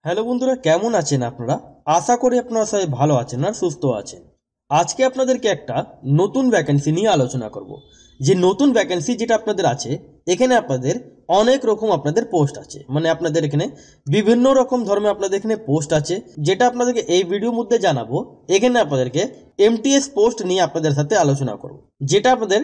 Hello বন্ধুরা, কেমন আছেন আপনারা? আশা করি আপনারা সবাই ভালো আছেন আর সুস্থ আছেন। আজকে আপনাদেরকে একটা নতুন ভ্যাকেন্সি নিয়ে আলোচনা করব। যে নতুন ভ্যাকেন্সি যেটা আপনাদের আছে, এখানে আপনাদের অনেক রকম আপনাদের পোস্ট আছে, মানে আপনাদের এখানে বিভিন্ন রকম ধর্মে আপনাদের এখানে পোস্ট আছে, যেটা আপনাদেরকে এই ভিডিওর মধ্যে জানাবো। এখানে আপনাদেরকে এমটিএস পোস্ট নিয়ে আপনাদের সাথে আলোচনা করব, যেটা আপনাদের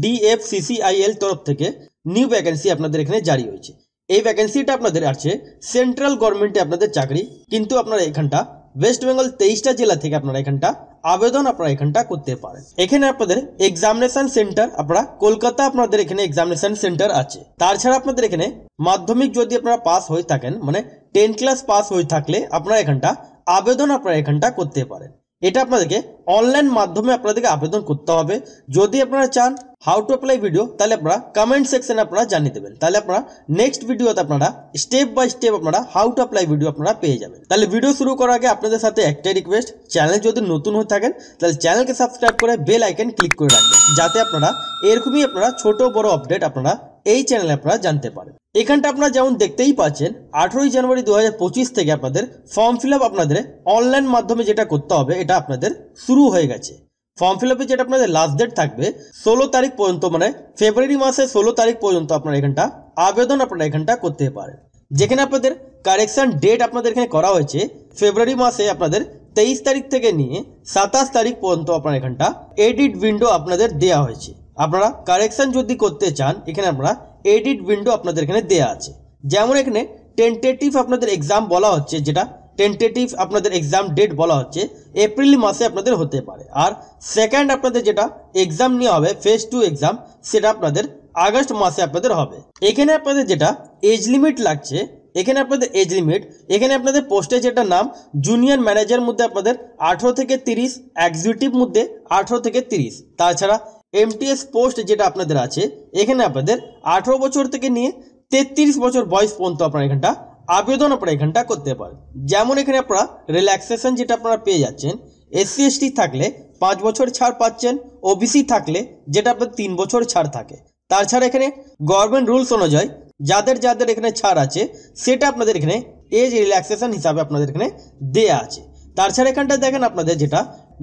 ডিএফসিসিআইএল তরফ থেকে নিউ ভ্যাকেন্সি আপনাদের এখানে জারি হয়েছে। এই ভ্যাকেন্সিটা আপনাদের আছে সেন্ট্রাল গভর্নমেন্টে আপনাদের চাকরি, কিন্তু আপনারা এখানটা ওয়েস্ট বেঙ্গল 23টা জেলা থেকে আপনারা এখানটা আবেদন আপনারা এখানটা করতে পারেন। এখানে আপনাদের এক্সামিনেশন সেন্টার আপনারা কলকাতা আপনাদের এখানে এক্সামিনেশন সেন্টার আছে। তাছাড়া আপনাদের এখানে মাধ্যমিক যদি আপনারা পাস হয়ে থাকেন, মানে 10 ক্লাস পাস হয়ে থাকলে আপনারা এখানটা আবেদন আপনারা এখানটা করতে পারেন। এটা আপনাদেরকে অনলাইন মাধ্যমে আপনাদেরকে আবেদন করতে হবে। যদি আপনারা চান হাউ টু অ্যাপ্লাই ভিডিও, তাহলে আপনারা কমেন্ট সেকশনে আপনারা জানিয়ে দেবেন, তাহলে আপনারা নেক্সট ভিডিওতে আপনারা স্টেপ বাই স্টেপ আপনারা হাউ টু অ্যাপ্লাই ভিডিও আপনারা পেয়ে যাবেন। তাহলে ভিডিও শুরু করার আগে আপনাদের সাথে একটাই রিকোয়েস্ট, চ্যানেল যদি নতুন হয়ে থাকেন তাহলে চ্যানেলকে সাবস্ক্রাইব করে বেল আইকন ক্লিক করে রাখবেন, যাতে আপনারা এরকমই আপনারা ছোট বড় আপডেট আপনারা এই চ্যানেলে আপনারা জানতে পারেন। এখানটা আপনারা যেমন দেখতেই পাচ্ছেন 18ই জানুয়ারি 2025 থেকে আপনাদের ফর্ম ফিল আপ আপনাদের অনলাইন মাধ্যমে যেটা করতে হবে এটা আপনাদের শুরু হয়ে গেছে। ফর্ম ফিল আপে যেটা আপনাদের লাস্ট ডেট থাকবে 16 তারিখ পর্যন্ত, মানে ফেব্রুয়ারি মাসের 16 তারিখ পর্যন্ত আপনারা এখানটা আবেদন আপনারা এখানটা করতে পারেন। যেখানে আপনাদের কারেকশন ডেট আপনাদের এখানে করা হয়েছে ফেব্রুয়ারি মাসে আপনাদের 23 তারিখ থেকে নিয়ে 27 তারিখ পর্যন্ত আপনার এখানটা এডিট উইন্ডো আপনাদের দেওয়া হয়েছে। আপনারা কারেকশন যদি করতে চান এখানে আপনারা এডিট উইন্ডো আপনাদের এখানে দেওয়া আছে। যেমন এখানে টেন্টেটিভ আপনাদের এক্সাম বলা হচ্ছে, যেটা টেন্টেটিভ আপনাদের এক্সাম ডেট বলা হচ্ছে এপ্রিল মাসে আপনাদের হতে পারে। আর সেকেন্ড আপনাদের যেটা এক্সাম নেওয়া হবে ফেজ 2 এক্সাম, সেটা আপনাদের আগস্ট মাসে আপনাদের হবে। এখানে আপনাদের যেটা এজ লিমিট লাগছে, এখানে আপনাদের এজ লিমিট, এখানে আপনাদের পোস্টে যেটা নাম জুনিয়র ম্যানেজার মধ্যে আপনাদের 18 থেকে 30, এক্সিকিউটিভ মধ্যে 18 থেকে 30। তাছাড়া এমটিএস পোস্ট যেটা আপনাদের আছে এখানে আপনাদের 18 বছর থেকে নিয়ে 33 বছর বয়স পর্যন্ত আপনারা এখানটা আবেদন আপনারা এখানটা করতে পারেন। যেমন এখানে আপনারা রিল্যাক্সেশন যেটা আপনারা পেয়ে যাচ্ছেন, এসসি এসটি থাকলে 5 বছর ছাড় পাচ্ছেন, ওবিসি থাকলে যেটা আপনাদের 3 বছর ছাড় থাকে। তাছাড়া এখানে গভর্নমেন্ট রুলস অনুযায়ী যাদের যাদের এখানে ছাড় আছে সেটা আপনাদের এখানে এজ রিল্যাক্সেশন হিসাবে আপনাদের এখানে দেয়া আছে। তাছাড়া এখানটা দেখেন আপনাদের যেটা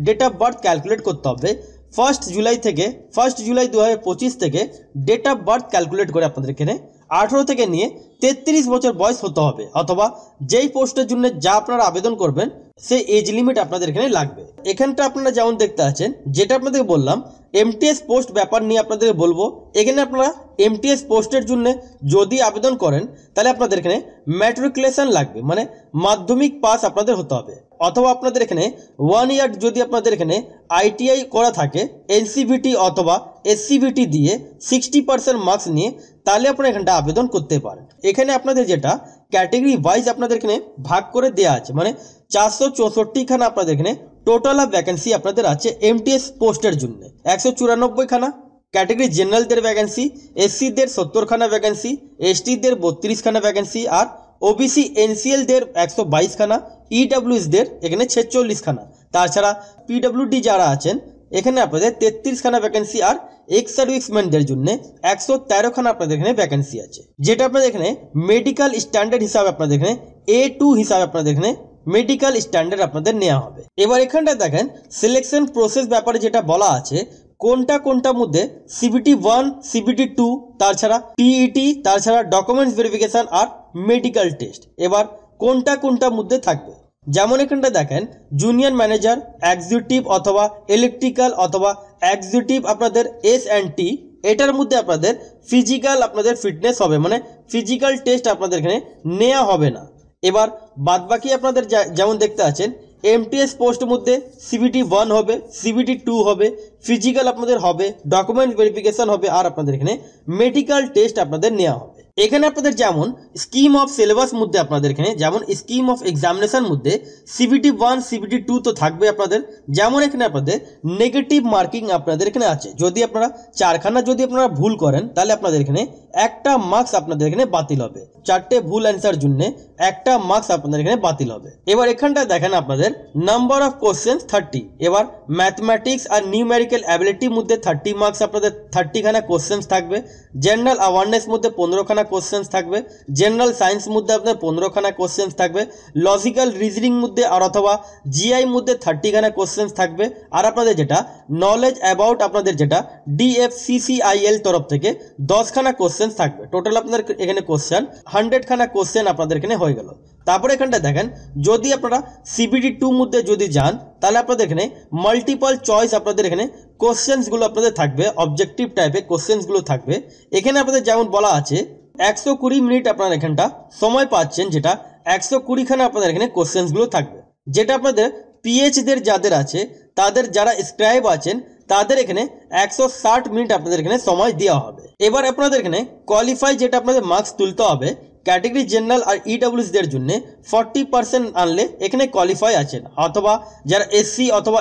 ডেট অফ বার্থ ক্যালকুলেট করতে হবে 1 জুলাই থেকে 1 জুলাই 2025 থেকে ডেট অফ বার্থ ক্যালকুলেট করে আপনাদের এখানে 18 থেকে নিয়ে 33 বছর বয়স হতে হবে, অথবা যেই পোস্টের জন্য যা আপনারা আবেদন করবেন সেই এজ লিমিট আপনাদের এখানে লাগবে। এখানটা আপনারা যেমন দেখতে আছেন, যেটা আপনাদের বললাম এমটিএস পোস্ট ব্যাপার নিয়ে আপনাদের বলবো। এখানে আপনারা এমটিএস পোস্টের জন্য যদি আবেদন করেন তাহলে আপনাদের এখানে ম্যাট্রিকুলেশন লাগবে, মানে মাধ্যমিক পাস আপনাদের হতে হবে, অথবা আপনাদের এখানে 1 ইয়ার যদি আপনাদের এখানে আইটিআই করা থাকে এনসিভিটি অথবা এসসিভিটি দিয়ে 60% মার্কস নিয়ে, তাহলে আপনারা এখানটা আবেদন করতে পারেন। এখানে আপনাদের যেটা ক্যাটেগরি ওয়াইজ আপনাদের এখানে ভাগ করে দেওয়া আছে, মানে 464 খানা আপনাদের এখানে টোটাল অফ ভ্যাকেন্সি আপনাদের আছে এমটিএস পোস্টের জন্য। 194 খানা ক্যাটেগরি জেনারেলদের ভ্যাকেন্সি, এসসিদের 70 খানা ভ্যাকেন্সি, এসটিদের 32 খানা ভ্যাকেন্সি, আর ওবিসি এনসিএলদের 122 খানা, ইডব্লিউএসদের এখানে 46 খানা। তাছাড়া পিডব্লিউডি যারা আছেন এখানে আপনাদের 33 খানা ভ্যাকেন্সি, আর এক্স সার্ভিসম্যানদের জন্য 113 খানা আপনাদের এখানে ভ্যাকেন্সি আছে। যেটা আপনাদের এখানে মেডিকেল স্ট্যান্ডার্ড হিসাবে আপনাদের এখানে A2 হিসাবে আপনাদের এখানে মেডিকেল স্ট্যান্ডার্ড আপনাদের নেওয়া হবে। এবার এখানটা দেখেন সিলেকশন প্রসেস ব্যাপারে যেটা বলা আছে কোনটা কোনটার মধ্যে সিবিটি 1, সিবিটি 2, তাছাড়া টিইটি, তাছাড়া ডকুমেন্টস ভেরিফিকেশন আর মেডিকেল টেস্ট। এবার কোনটা কোনটার মধ্যে থাকবে, যেমন এখানটা দেখেন জুনিয়র ম্যানেজার, এক্সিকিউটিভ অথবা ইলেকট্রিক্যাল অথবা এক্সিকিউটিভ আপনাদের S&T, এটার মধ্যে আপনাদের ফিজিক্যাল আপনাদের ফিটনেস হবে, মানে ফিজিক্যাল টেস্ট আপনাদের এখানে নেওয়া হবে না। এবার বাদবাকি আপনাদের যেমন দেখতে আছেন এমটিএস পোস্টের মধ্যে সিবিটি 1 হবে, সিবিটি 2 হবে, ফিজিক্যাল আপনাদের হবে, ডকুমেন্ট ভেরিফিকেশন হবে, আর আপনাদের এখানে মেডিকেল টেস্ট আপনাদের নেওয়া হবে। এখানে আপনাদের যেমন স্কিম অফ সিলেবাস মধ্যে আপনাদের এখানে যেমন স্কিম অফ এক্সামিনেশন মধ্যে সিবিটি 1, সিবিটি 2 তো থাকবে আপনাদের। যেমন এখানে আপনাদের নেগেটিভ মার্কিং আপনাদের এখানে আছে, যদি আপনারা 4খানা যদি আপনারা ভুল করেন তাহলে আপনাদের এখানে 1টা মার্কস আপনাদের এখানে বাতিল হবে। 4টে ভুল অ্যান্সার জন্য 1টা মার্কস আপনাদের এখানে বাতিল হবে। এবার এখানটা দেখেন আপনাদের নাম্বার অফ কোশ্চেন্স 30। এবার ম্যাথমেটিক্স আর নিউমেরিক্যাল অ্যাবিলিটির মধ্যে 30 মার্কস আপনাদের 30 খানা কোশ্চেন্স থাকবে। জেনারেল অ্যাওয়ারনেস মধ্যে 15 খানা খানা কোশ্চেন্স থাকবে, জেনারেল সায়েন্স মধ্যে আপনাদের 15 খানা কোশ্চেন্স থাকবে, লজিক্যাল রিজনিং মধ্যে আর অথবা জিআই মধ্যে 30 খানা কোশ্চেন্স থাকবে, আর আপনাদের যেটা নলেজ অ্যাবাউট আপনাদের যেটা DFCCIL তরফ থেকে 10 খানা কোশ্চেন্স থাকবে। টোটাল আপনাদের এখানে কোশ্চেন 100 খানা কোশ্চেন আপনাদের এখানে হয়ে গেল। তারপরে এখানটা দেখেন, যদি আপনারা CBT2 মধ্যে যদি যান তাহলে আপনাদের এখানে মাল্টিপল চয়েস আপনাদের এখানে কোশ্চেন্সগুলো আপনাদের থাকবে, অবজেক্টিভ টাইপের কোশ্চেন্সগুলো থাকবে। এখানে আপনাদের যেমন বলা আছে 120 মিনিট আপনারা এখানটা সময় পাচ্ছেন, যেটা 120 খানা আপনাদের এখানে কোশ্চেন্সগুলো থাকবে, যেটা আপনাদের পিএইচদের যাদের আছে তাদের যারা স্ক্রাইব আছেন তাদের এখানে 160 মিনিট আপনাদের এখানে সময় দেওয়া হবে। এবার আপনাদের এখানে কোয়ালিফাই যেটা আপনাদের মার্কস তুলতে হবে, ক্যাটেগরি জেনারেল আর ইডব্লিউএসদের জন্য 40% আনলে এখানে কোয়ালিফাই আছেন, অথবা যারা এসসি অথবা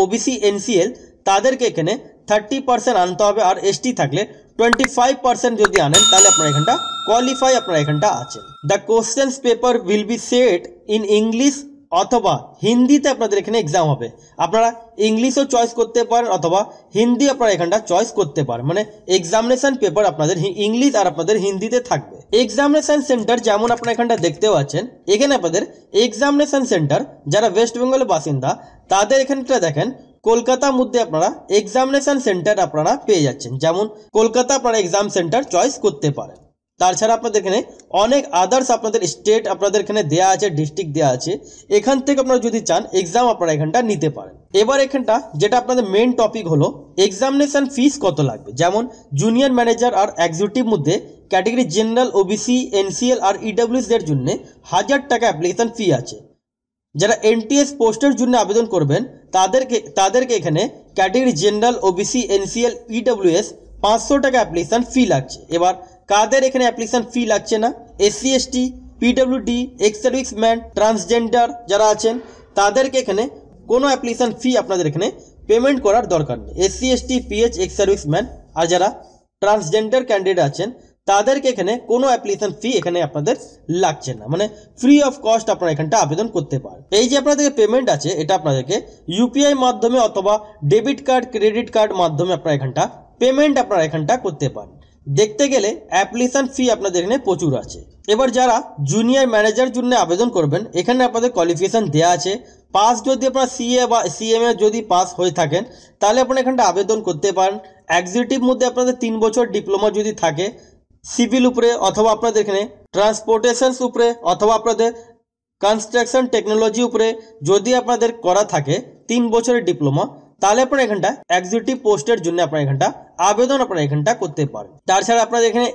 ওবিসি এনসিএল তাদেরকে এখানে 30% আনতে হবে, আর এসটি থাকলে 25% যদি আনেন তাহলে আপনারা এখানটা কোয়ালিফাই আপনারা এখানটা আছেন। The questions paper will be set in English অথবা হিন্দিতে আপনাদের এখানে এক্সাম হবে। আপনারা ইংলিশও চয়েস করতে পারেন অথবা হিন্দি আপনারা এখানটা চয়েস করতে পারেন, মানে এক্সামিনেশন পেপার আপনাদের ইংলিশ আর আপনাদের হিন্দিতে থাকবে। এক্সামিনেশন সেন্টার যেমন আপনারা এখানটা দেখতে পাচ্ছেন, এখানে আপনাদের এক্সামিনেশন সেন্টার যারা ওয়েস্ট বেঙ্গলের বাসিন্দা তাদের এখানটা দেখেন কলকাতার মধ্যে আপনারা এক্সামিনেশন সেন্টার আপনারা পেয়ে যাচ্ছেন, যেমন কলকাতা আপনারা এক্সাম সেন্টার চয়েস করতে পারেন। তাছাড়া আপনাদের এখানে অনেক আদার্স আপনাদের স্টেট আপনাদের এখানে দেয়া আছে, ডিস্ট্রিক্ট দেওয়া আছে, এখান থেকে আপনারা যদি চান এক্সাম আপনারা এখানটা নিতে পারেন। এবার এখানটা যেটা আপনাদের মেন টপিক হলো এক্সামিনেশন ফিস কত লাগবে, যেমন জুনিয়র ম্যানেজার আর এক্সিকিউটিভ মধ্যে ক্যাটেগরি জেনারেল, ওবিসি, এনসিএল আর ইডব্লিউএসদের জন্য 1000 টাকা অ্যাপ্লিকেশন ফি আছে। যারা এনটিএস পোস্টের জন্য আবেদন করবেন তাদেরকে এখানে category general, OBC, NCL, EWS 500 টাকা অ্যাপ্লিকেশন ফি লাগছে। এবার কাদের এখানে অ্যাপ্লিকেশন ফি লাগছে না, SC ST, PWD, ex serviceman, transgender যারা আছেন তাদেরকে এখানে কোনো অ্যাপ্লিকেশন ফি আপনাদের এখানে পেমেন্ট করার দরকার নেই। SC ST, PH, ex serviceman আর যারা ট্রান্সজেন্ডার ক্যান্ডিডেট আছেন তাদেরকে এখানে কোনো অ্যাপ্লিকেশন ফি এখানে আপনাদের লাগছে না, মানে ফ্রি অফ কস্ট আপনারা এখানটা আবেদন করতে পারেন। এই যে আপনাদের পেমেন্ট আছে এটা আপনাদেরকে ইউপিআই মাধ্যমে অথবা ডেবিট কার্ড, ক্রেডিট কার্ড মাধ্যমে আপনারা এখানটা পেমেন্ট আপনারা এখানটা করতে পারেন। দেখতে গেলে অ্যাপ্লিকেশন ফি আপনাদের এখানে প্রচুর আছে। এবার যারা জুনিয়র ম্যানেজার জন্য আবেদন করবেন এখানে আপনাদের কোয়ালিফিকেশন দেওয়া আছে, পাস যদি আপনারা সিএ বা সিএমএ যদি পাস হয়ে থাকেন তাহলে আপনারা এখানটা আবেদন করতে পারেন। এক্সিকিউটিভ মধ্যে আপনাদের 3 বছর ডিপ্লোমা যদি থাকে, সিভিল উপরে অথবা আপনাদের এখানে ট্রান্সপোর্টেশন উপরে অথবা আপনাদের কনস্ট্রাকশন টেকনোলজি উপরে যদি আপনাদের করা থাকে 3 বছরের ডিপ্লোমা, তাহলে আপনারা এখানটা এক্সিকিউটিভ পোস্টের জন্য আপনারা এখানটা আবেদন আপনারা এখানটা করতে পারেন। তাছাড়া আপনাদের এখানে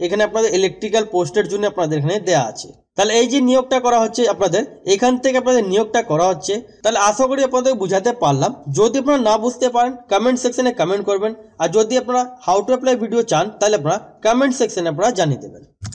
এখানে আপনাদের ইলেকট্রিক্যাল পোস্টের জন্য আপনাদের এখানে দেওয়া আছে। তাহলে এই যে নিয়োগটা করা হচ্ছে আপনাদের এখান থেকে আপনাদের নিয়োগটা করা হচ্ছে। তাহলে আশা করি আপনাদের বুঝাতে পারলাম। যদি আপনারা না বুঝতে পারেন কমেন্ট সেকশনে কমেন্ট করবেন, আর যদি আপনারা হাউ টু অ্যাপ্লাই ভিডিও চান তাহলে আপনারা কমেন্ট সেকশনে আপনারা জানিয়ে দেবেন।